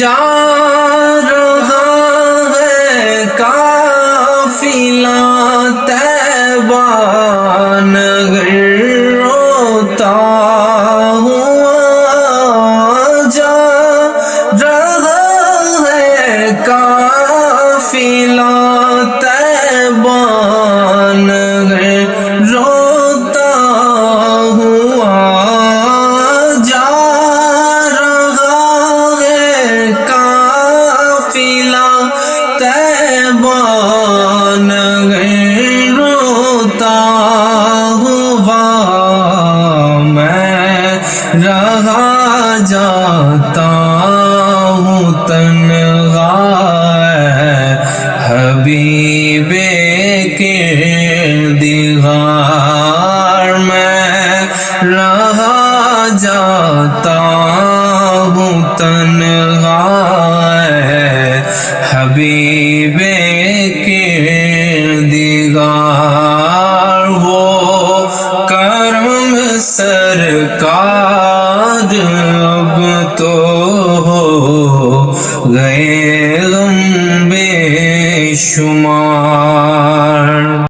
जा रहा है काफिला तैबा नगर रोता हुआ जा रहा है काफिला तैबा नगर रोता हुआ जा रहा है काफिला तैबा नगर रोता हुआ मैं रहा जाता हूँ तन्हा हबीबे के दीवार मैं रहा जाता हूँ तन्हा हबीबे के दीवार वो करम सरकार अब तो हो गए गम बेशुमार।